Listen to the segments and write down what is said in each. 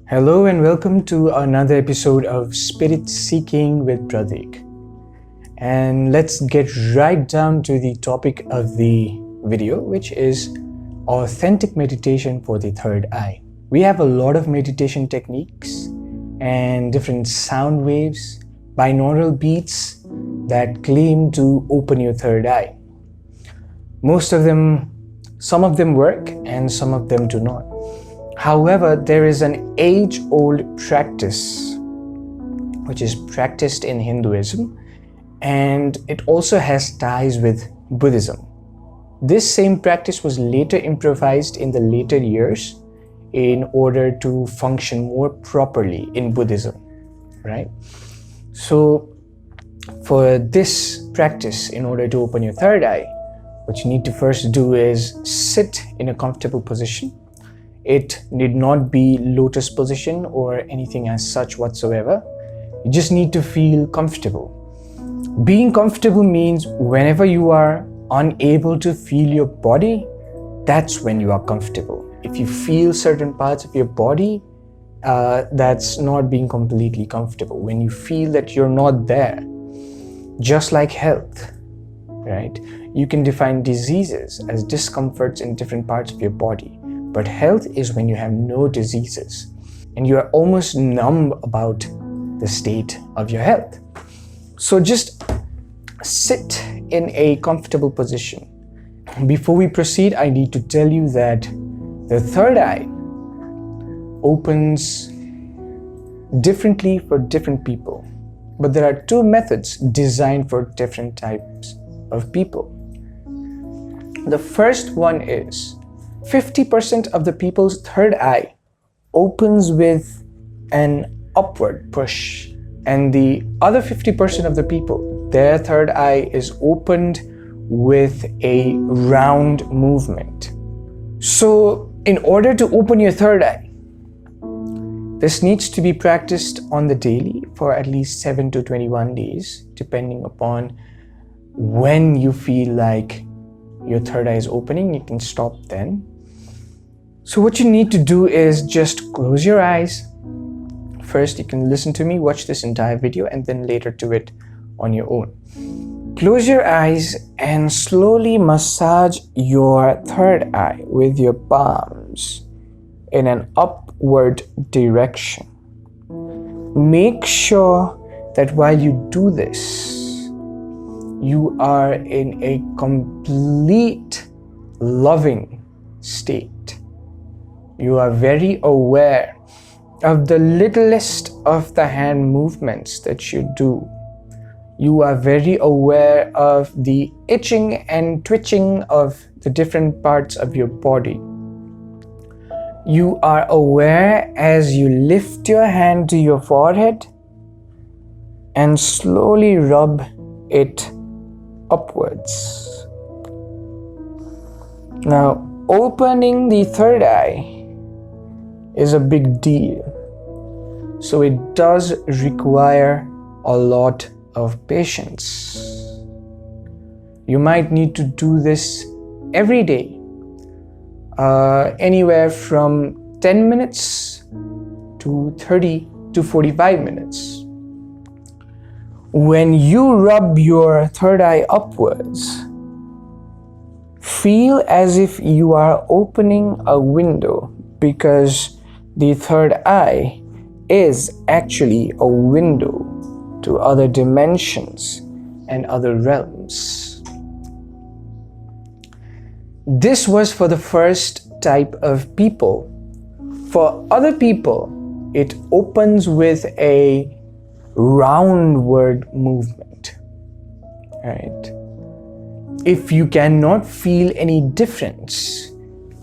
Hello and welcome to another episode of Spirit Seeking with Pratick. And let's get right down to the topic of the video, which is authentic meditation for the third eye. We have a lot of meditation techniques and different sound waves, binaural beats that claim to open your third eye. Some of them work and some of them do not. However, there is an age-old practice which is practiced in Hinduism, and it also has ties with Buddhism. This same practice was later improvised in the later years in order to function more properly in Buddhism, right? So for this practice, in order to open your third eye, what you need to first do is sit in a comfortable position. It need not be lotus position or anything as such whatsoever. You just need to feel comfortable. Being comfortable means whenever you are unable to feel your body, that's when you are comfortable. If you feel certain parts of your body, that's not being completely comfortable. When you feel that you're not there, just like health, right? You can define diseases as discomforts in different parts of your body. But health is when you have no diseases and you are almost numb about the state of your health. So just sit in a comfortable position. Before we proceed, I need to tell you that the third eye opens differently for different people. But there are two methods designed for different types of people. The first one is 50% of the people's third eye opens with an upward push, and the other 50% of the people, their third eye is opened with a round movement. So in order to open your third eye, this needs to be practiced on the daily for at least 7 to 21 days, depending upon when you feel like your third eye is opening. You can stop then. So what you need to do is just close your eyes. First, you can listen to me, watch this entire video, and then later do it on your own. Close your eyes and slowly massage your third eye with your palms in an upward direction. Make sure that while you do this, you are in a complete loving state. You are very aware of the littlest of the hand movements that you do. You are very aware of the itching and twitching of the different parts of your body. You are aware as you lift your hand to your forehead and slowly rub it upwards. Now, opening the third eye is a big deal. So it does require a lot of patience. You might need to do this every day, anywhere from 10 minutes to 30 to 45 minutes. When you rub your third eye upwards, feel as if you are opening a window, because the third eye is actually a window to other dimensions and other realms. This was for the first type of people. For other people, it opens with a roundward movement, right? If you cannot feel any difference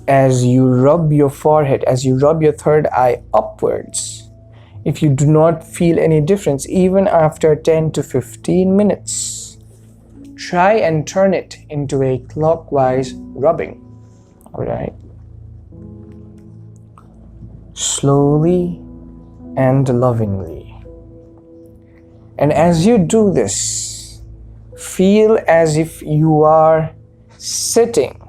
as you rub your forehead, as you rub your third eye upwards, if you do not feel any difference even after 10 to 15 minutes, try and turn it into a clockwise rubbing, all right? Slowly and lovingly. And as you do this, feel as if you are sitting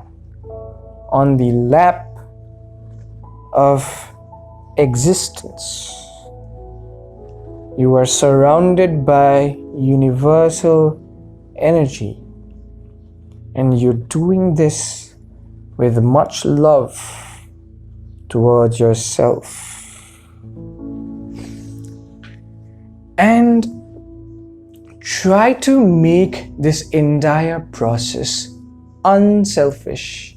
on the lap of existence. You are surrounded by universal energy, and you're doing this with much love towards yourself. And try to make this entire process unselfish,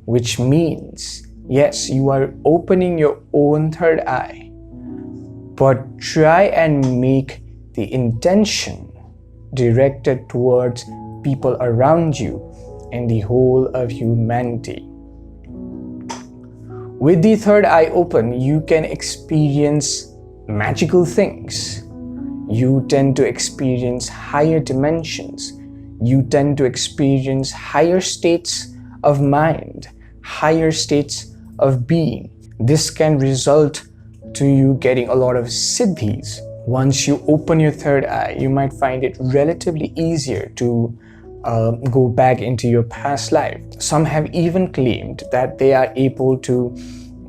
which means, yes, you are opening your own third eye, but try and make the intention directed towards people around you and the whole of humanity. With the third eye open, you can experience magical things. You tend to experience higher dimensions. You tend to experience higher states of mind, higher states of being. This can result to you getting a lot of siddhis. Once you open your third eye, you might find it relatively easier to go back into your past life. Some have even claimed that they are able to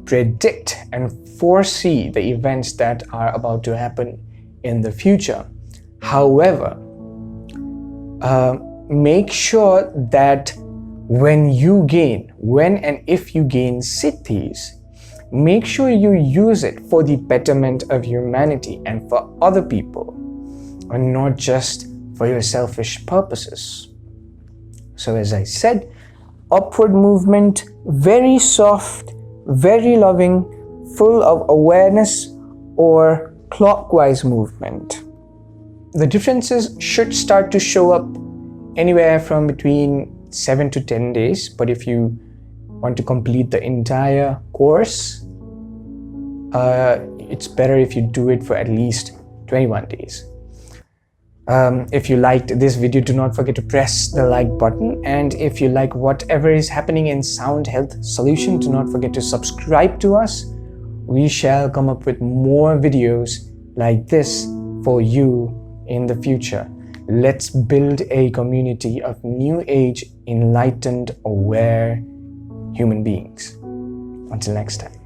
predict and foresee the events that are about to happen in the future. However, make sure that when and if you gain siddhis, make sure you use it for the betterment of humanity and for other people, and not just for your selfish purposes. So as I said, upward movement, very soft, very loving, full of awareness, or clockwise movement. The differences should start to show up anywhere from between 7 to 10 days, but if you want to complete the entire course, it's better if you do it for at least 21 days. If you liked this video, do not forget to press the like button, and if you like whatever is happening in Sound Health Solution, do not forget to subscribe to us. We shall come up with more videos like this for you in the future. Let's build a community of new age, enlightened, aware human beings. Until next time.